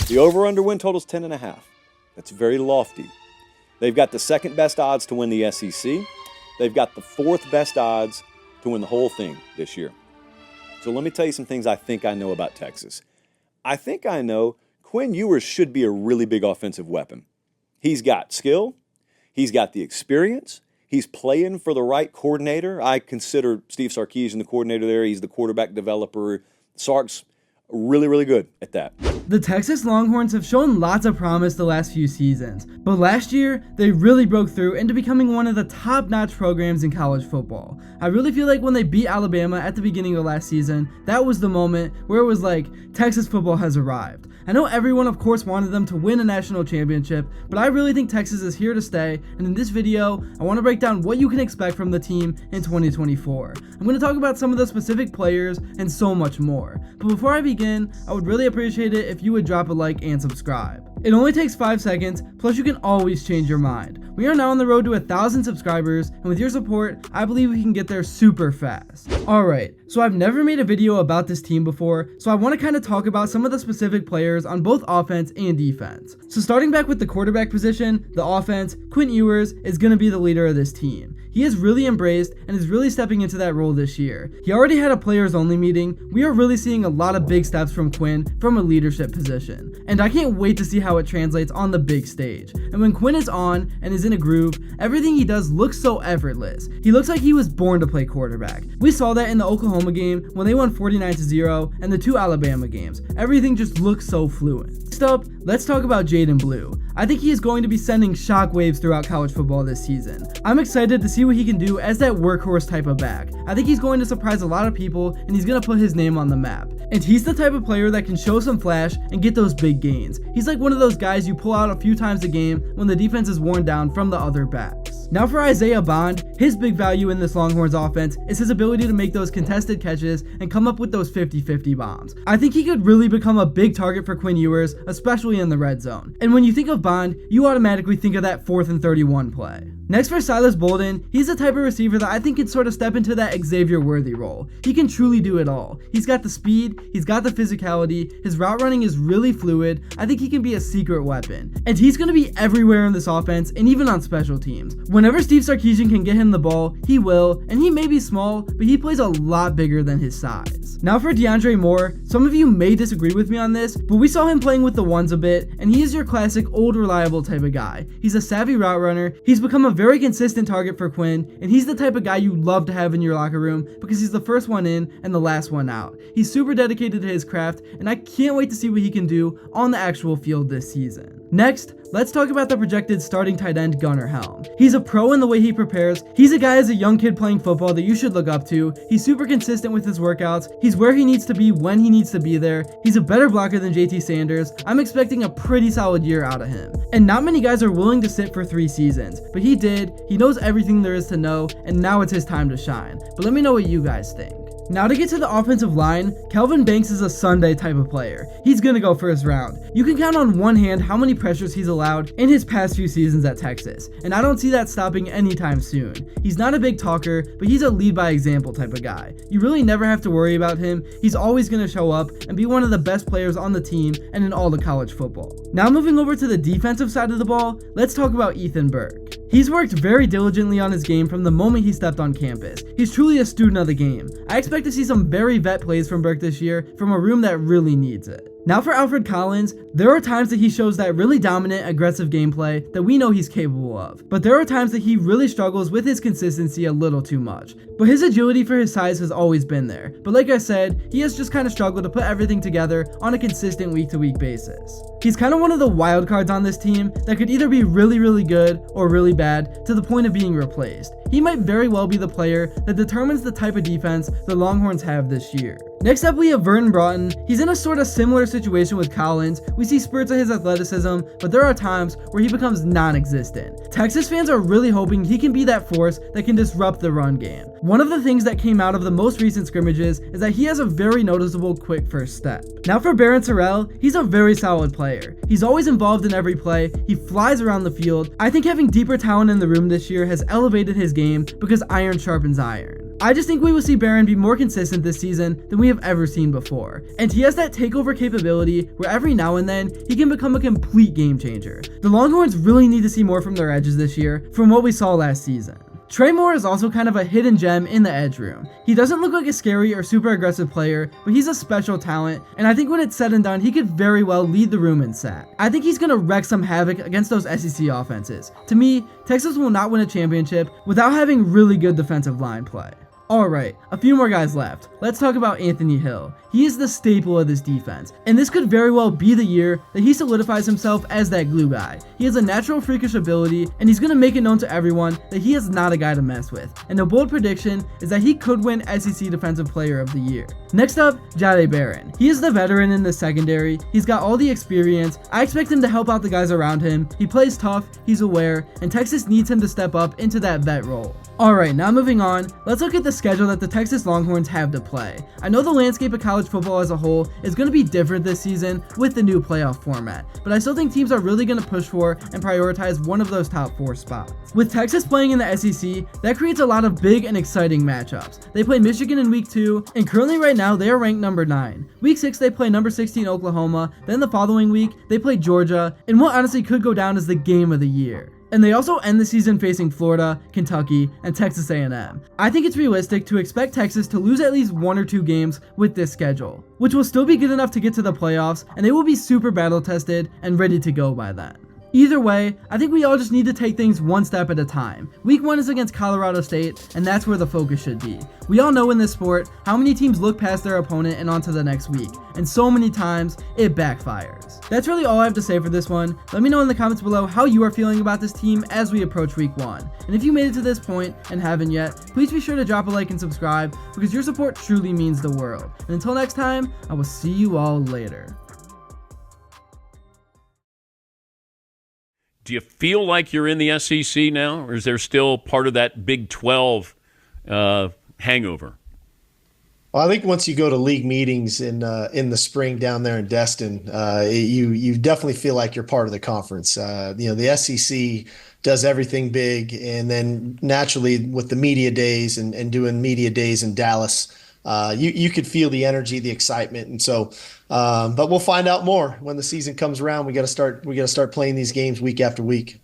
The over-under win total is 10.5. That's very lofty. They've got the second best odds to win the SEC. They've got the fourth best odds to win the whole thing this year. So let me tell you some things I think I know about Texas. I think I know Quinn Ewers should be a really big offensive weapon. He's got skill. He's got the experience. He's playing for the right coordinator. I consider Steve Sarkisian the coordinator there. He's the quarterback developer. Sark's really, really good at that. The Texas Longhorns have shown lots of promise the last few seasons, but last year, they really broke through into becoming one of the top-notch programs in college football. I really feel like when they beat Alabama at the beginning of last season, that was the moment where it was like, Texas football has arrived. I know everyone, of course, wanted them to win a national championship, but I really think Texas is here to stay, and in this video, I want to break down what you can expect from the team in 2024. I'm going to talk about some of the specific players and so much more. But before I begin, I would really appreciate it if you would drop a like and subscribe. It only takes 5 seconds, plus you can always change your mind. We are now on the road to 1,000 subscribers, and with your support, I believe we can get there super fast. Alright, so I've never made a video about this team before, so I want to kind of talk about some of the specific players on both offense and defense. So starting back with the quarterback position, the offense, Quinn Ewers is going to be the leader of this team. He has really embraced and is really stepping into that role this year. He already had a players only meeting. We are really seeing a lot of big steps from Quinn from a leadership position. And I can't wait to see how it translates on the big stage. And when Quinn is on and is in a groove, everything he does looks so effortless. He looks like he was born to play quarterback. We saw that in the Oklahoma game when they won 49-0 and the 2 Alabama games. Everything just looks so fluent. Next up, let's talk about Jaden Blue. I think he is going to be sending shockwaves throughout college football this season. I'm excited to see what he can do as that workhorse type of back. I think he's going to surprise a lot of people and he's going to put his name on the map. And he's the type of player that can show some flash and get those big gains. He's like one of those guys you pull out a few times a game when the defense is worn down from the other backs. Now for Isaiah Bond, his big value in this Longhorns offense is his ability to make those contested catches and come up with those 50-50 bombs. I think he could really become a big target for Quinn Ewers, especially in the red zone. And when you think of Bond, you automatically think of that 4th and 31 play. Next for Silas Bolden, he's the type of receiver that I think can sort of step into that Xavier Worthy role. He can truly do it all. He's got the speed, he's got the physicality, his route running is really fluid. I think he can be a secret weapon. And he's going to be everywhere in this offense and even on special teams. Whenever Steve Sarkisian can get him the ball, he will, and he may be small, but he plays a lot bigger than his size. Now for DeAndre Moore, some of you may disagree with me on this, but we saw him playing with the ones a bit, and he is your classic old reliable type of guy. He's a savvy route runner, he's become a very consistent target for Quinn, and he's the type of guy you love to have in your locker room because he's the first one in and the last one out. He's super dedicated to his craft, and I can't wait to see what he can do on the actual field this season. Next, let's talk about the projected starting tight end Gunnar Helm. He's a pro in the way he prepares. He's a guy as a young kid playing football that you should look up to. He's super consistent with his workouts. He's where he needs to be when he needs to be there. He's a better blocker than JT Sanders. I'm expecting a pretty solid year out of him. And not many guys are willing to sit for 3 seasons, but he did. He knows everything there is to know, and now it's his time to shine. But let me know what you guys think. Now to get to the offensive line, Kelvin Banks is a Sunday type of player. He's gonna go first round. You can count on one hand how many pressures he's allowed in his past few seasons at Texas, and I don't see that stopping anytime soon. He's not a big talker, but he's a lead by example type of guy. You really never have to worry about him. He's always gonna show up and be one of the best players on the team and in all of college football. Now moving over to the defensive side of the ball, let's talk about Ethan Burke. He's worked very diligently on his game from the moment he stepped on campus. He's truly a student of the game. I expect to see some very vet plays from Burke this year from a room that really needs it. Now for Alfred Collins, there are times that he shows that really dominant, aggressive gameplay that we know he's capable of. But there are times that he really struggles with his consistency a little too much. But his agility for his size has always been there. But like I said, he has just kind of struggled to put everything together on a consistent week-to-week basis. He's kind of one of the wild cards on this team that could either be really, really good or really bad to the point of being replaced. He might very well be the player that determines the type of defense the Longhorns have this year. Next up, we have Vernon Broughton. He's in a sort of similar situation with Collins. We see spurts of his athleticism, but there are times where he becomes non-existent. Texas fans are really hoping he can be that force that can disrupt the run game. One of the things that came out of the most recent scrimmages is that he has a very noticeable quick first step. Now for Barron Terrell, he's a very solid player. He's always involved in every play. He flies around the field. I think having deeper talent in the room this year has elevated his game because iron sharpens iron. I just think we will see Barron be more consistent this season than we have ever seen before. And he has that takeover capability where every now and then he can become a complete game changer. The Longhorns really need to see more from their edges this year from what we saw last season. Trey Moore is also kind of a hidden gem in the edge room. He doesn't look like a scary or super aggressive player, but he's a special talent, and I think when it's said and done, he could very well lead the room in sack. I think he's gonna wreak some havoc against those SEC offenses. To me, Texas will not win a championship without having really good defensive line play. Alright, a few more guys left. Let's talk about Anthony Hill. He is the staple of this defense, and this could very well be the year that he solidifies himself as that glue guy. He has a natural freakish ability, and he's going to make it known to everyone that he is not a guy to mess with. And a bold prediction is that he could win SEC Defensive Player of the Year. Next up, Jahdae Barron. He is the veteran in the secondary. He's got all the experience. I expect him to help out the guys around him. He plays tough, he's aware, and Texas needs him to step up into that vet role. Alright, now moving on, let's look at the schedule that the Texas Longhorns have to play. I know the landscape of college football as a whole is going to be different this season with the new playoff format, but I still think teams are really going to push for and prioritize one of those top 4 spots. With Texas playing in the SEC, that creates a lot of big and exciting matchups. They play Michigan in week 2, and currently right now they are ranked number 9. Week 6 they play number 16 Oklahoma, then the following week they play Georgia, in what honestly could go down as the game of the year. And they also end the season facing Florida, Kentucky, and Texas A&M. I think it's realistic to expect Texas to lose at least 1 or 2 games with this schedule, which will still be good enough to get to the playoffs, and they will be super battle tested and ready to go by then. Either way, I think we all just need to take things one step at a time. Week 1 is against Colorado State, and that's where the focus should be. We all know in this sport how many teams look past their opponent and on to the next week, and so many times it backfires. That's really all I have to say for this one. Let me know in the comments below how you are feeling about this team as we approach week 1. And if you made it to this point and haven't yet, please be sure to drop a like and subscribe because your support truly means the world. And until next time, I will see you all later. Do you feel like you're in the SEC now, or is there still part of that Big 12 hangover? Well, I think once you go to league meetings in the spring down there in Destin, you definitely feel like you're part of the conference. The SEC does everything big, and then naturally with the media days and doing media days in Dallas, you could feel the energy, the excitement, and so. But we'll find out more when the season comes around. We got to start playing these games week after week.